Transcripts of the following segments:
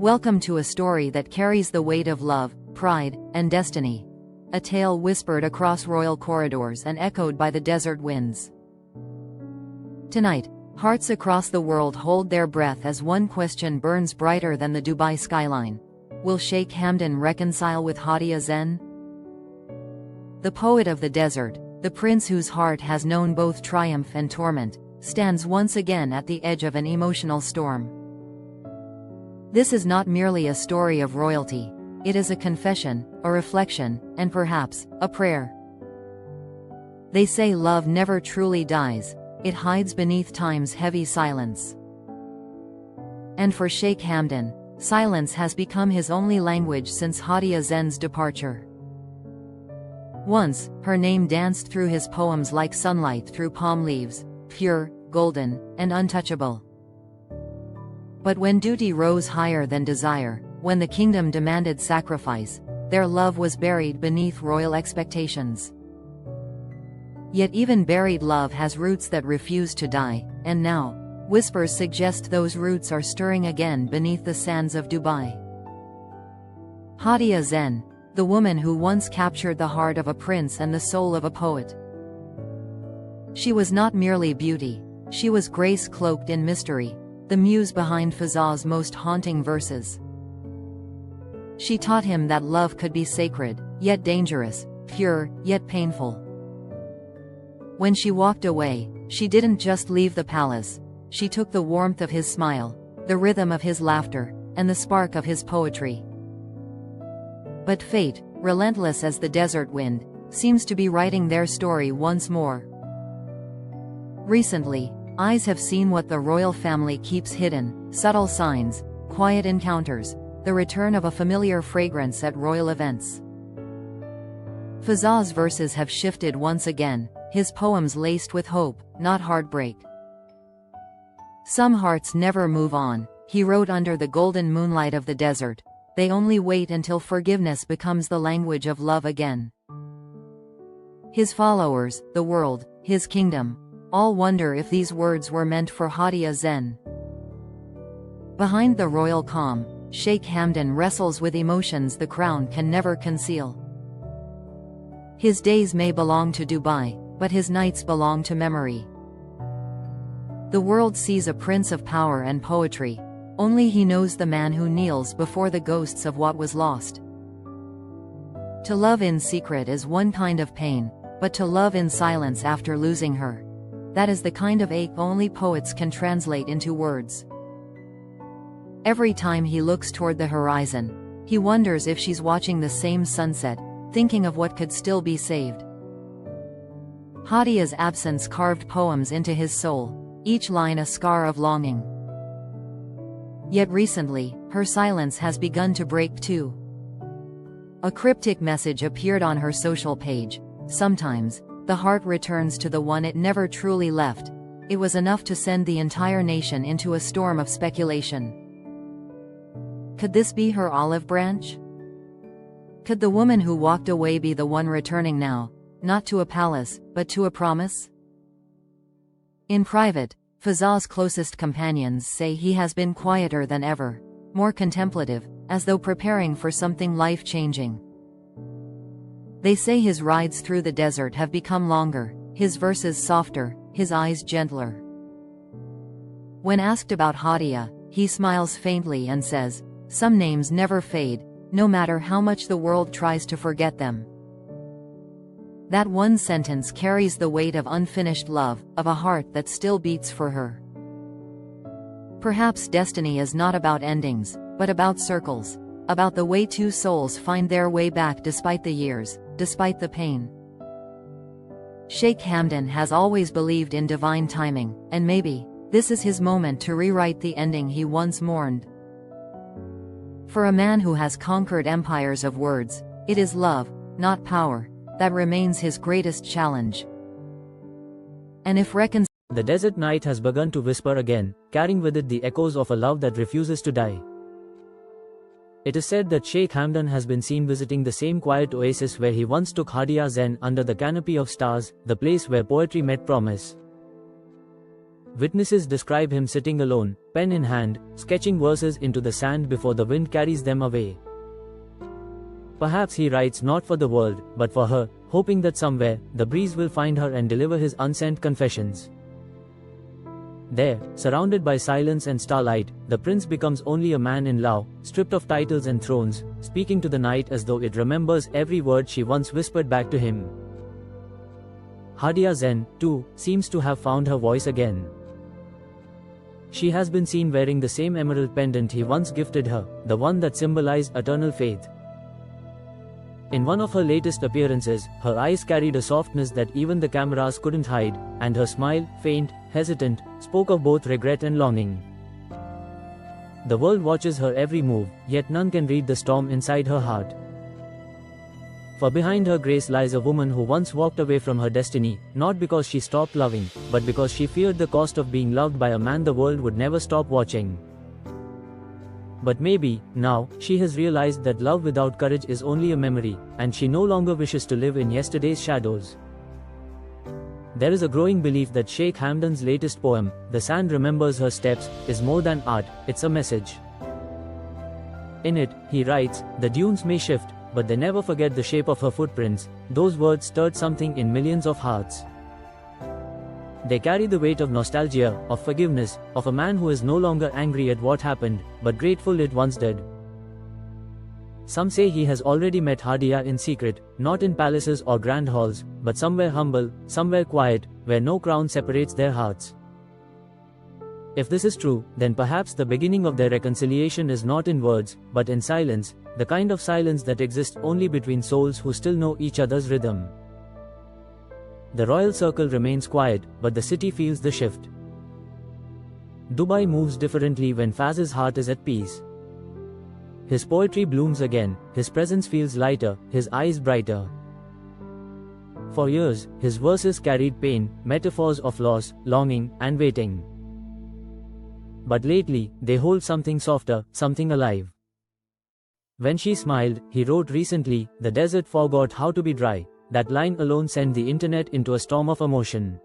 Welcome to a story that carries the weight of love, pride, and destiny. A tale whispered across royal corridors and echoed by the desert winds. Tonight, hearts across the world hold their breath as one question burns brighter than the Dubai skyline. Will Sheikh Hamdan reconcile with Haadiya Zen? The poet of the desert, the prince whose heart has known both triumph and torment, stands once again at the edge of an emotional storm. This is not merely a story of royalty. It is a confession, a reflection, and perhaps, a prayer. They say love never truly dies. It hides beneath time's heavy silence. And for Sheikh Hamdan, silence has become his only language since Haadiya Zen's departure. Once, her name danced through his poems like sunlight through palm leaves, pure, golden, and untouchable. But when duty rose higher than desire, when the kingdom demanded sacrifice, their love was buried beneath royal expectations. Yet even buried love has roots that refuse to die, and now, whispers suggest those roots are stirring again beneath the sands of Dubai. Haadiya Zen, the woman who once captured the heart of a prince and the soul of a poet. She was not merely beauty, she was grace cloaked in mystery, the muse behind Fazza's most haunting verses. She taught him that love could be sacred, yet dangerous, pure, yet painful. When she walked away, she didn't just leave the palace, she took the warmth of his smile, the rhythm of his laughter, and the spark of his poetry. But fate, relentless as the desert wind, seems to be writing their story once more. Recently, eyes have seen what the royal family keeps hidden: subtle signs, quiet encounters, the return of a familiar fragrance at royal events. Fazza's verses have shifted once again, his poems laced with hope, not heartbreak. Some hearts never move on, he wrote under the golden moonlight of the desert. They only wait until forgiveness becomes the language of love again. His followers, the world, his kingdom, all wonder if these words were meant for Haadiya Zen. Behind the royal calm, Sheikh Hamdan wrestles with emotions the crown can never conceal. His days may belong to Dubai, but his nights belong to memory. The world sees a prince of power and poetry. Only he knows the man who kneels before the ghosts of what was lost. To love in secret is one kind of pain, but to love in silence after losing her, that is the kind of ache only poets can translate into words. Every time he looks toward the horizon, he wonders if she's watching the same sunset, thinking of what could still be saved. Haadiya's absence carved poems into his soul, each line a scar of longing. Yet recently, her silence has begun to break too. A cryptic message appeared on her social page: sometimes, the heart returns to the one it never truly left. It was enough to send the entire nation into a storm of speculation. Could this be her olive branch? Could the woman who walked away be the one returning now, not to a palace, but to a promise? In private, Fazza's closest companions say he has been quieter than ever, more contemplative, as though preparing for something life-changing. They say his rides through the desert have become longer, his verses softer, his eyes gentler. When asked about Haadiya, he smiles faintly and says, "Some names never fade, no matter how much the world tries to forget them." That one sentence carries the weight of unfinished love, of a heart that still beats for her. Perhaps destiny is not about endings, but about circles, about the way two souls find their way back despite the years, despite the pain. Sheikh Hamdan has always believed in divine timing, and maybe, this is his moment to rewrite the ending he once mourned. For a man who has conquered empires of words, it is love, not power, that remains his greatest challenge. And if The desert night has begun to whisper again, carrying with it the echoes of a love that refuses to die. It is said that Sheikh Hamdan has been seen visiting the same quiet oasis where he once took Haadiya Zen under the canopy of stars, the place where poetry met promise. Witnesses describe him sitting alone, pen in hand, sketching verses into the sand before the wind carries them away. Perhaps he writes not for the world, but for her, hoping that somewhere, the breeze will find her and deliver his unsent confessions. There, surrounded by silence and starlight, the prince becomes only a man in love, stripped of titles and thrones, speaking to the night as though it remembers every word she once whispered back to him. Haadiya Zen, too, seems to have found her voice again. She has been seen wearing the same emerald pendant he once gifted her, the one that symbolized eternal faith. In one of her latest appearances, her eyes carried a softness that even the cameras couldn't hide, and her smile, faint, hesitant, spoke of both regret and longing. The world watches her every move, yet none can read the storm inside her heart. For behind her grace lies a woman who once walked away from her destiny, not because she stopped loving, but because she feared the cost of being loved by a man the world would never stop watching. But maybe, now, she has realized that love without courage is only a memory, and she no longer wishes to live in yesterday's shadows. There is a growing belief that Sheikh Hamdan's latest poem, The Sand Remembers Her Steps, is more than art, it's a message. In it, he writes, "The dunes may shift, but they never forget the shape of her footprints." Those words stirred something in millions of hearts. They carry the weight of nostalgia, of forgiveness, of a man who is no longer angry at what happened, but grateful it once did. Some say he has already met Haadiya in secret, not in palaces or grand halls, but somewhere humble, somewhere quiet, where no crown separates their hearts. If this is true, then perhaps the beginning of their reconciliation is not in words, but in silence, the kind of silence that exists only between souls who still know each other's rhythm. The royal circle remains quiet, but the city feels the shift. Dubai moves differently when Faz's heart is at peace. His poetry blooms again, his presence feels lighter, his eyes brighter. For years, his verses carried pain, metaphors of loss, longing, and waiting. But lately, they hold something softer, something alive. When she smiled, he wrote recently, "The desert forgot how to be dry." That line alone sent the internet into a storm of emotion.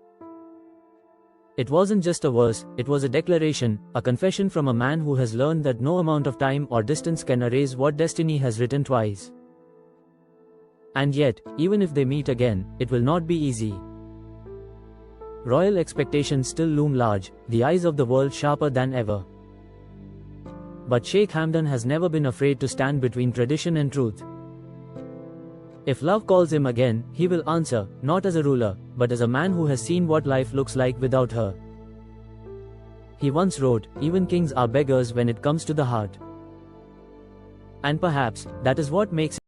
It wasn't just a verse, it was a declaration, a confession from a man who has learned that no amount of time or distance can erase what destiny has written twice. And yet, even if they meet again, it will not be easy. Royal expectations still loom large, the eyes of the world sharper than ever. But Sheikh Hamdan has never been afraid to stand between tradition and truth. If love calls him again, he will answer, not as a ruler, but as a man who has seen what life looks like without her. He once wrote, "Even kings are beggars when it comes to the heart." And perhaps, that is what makes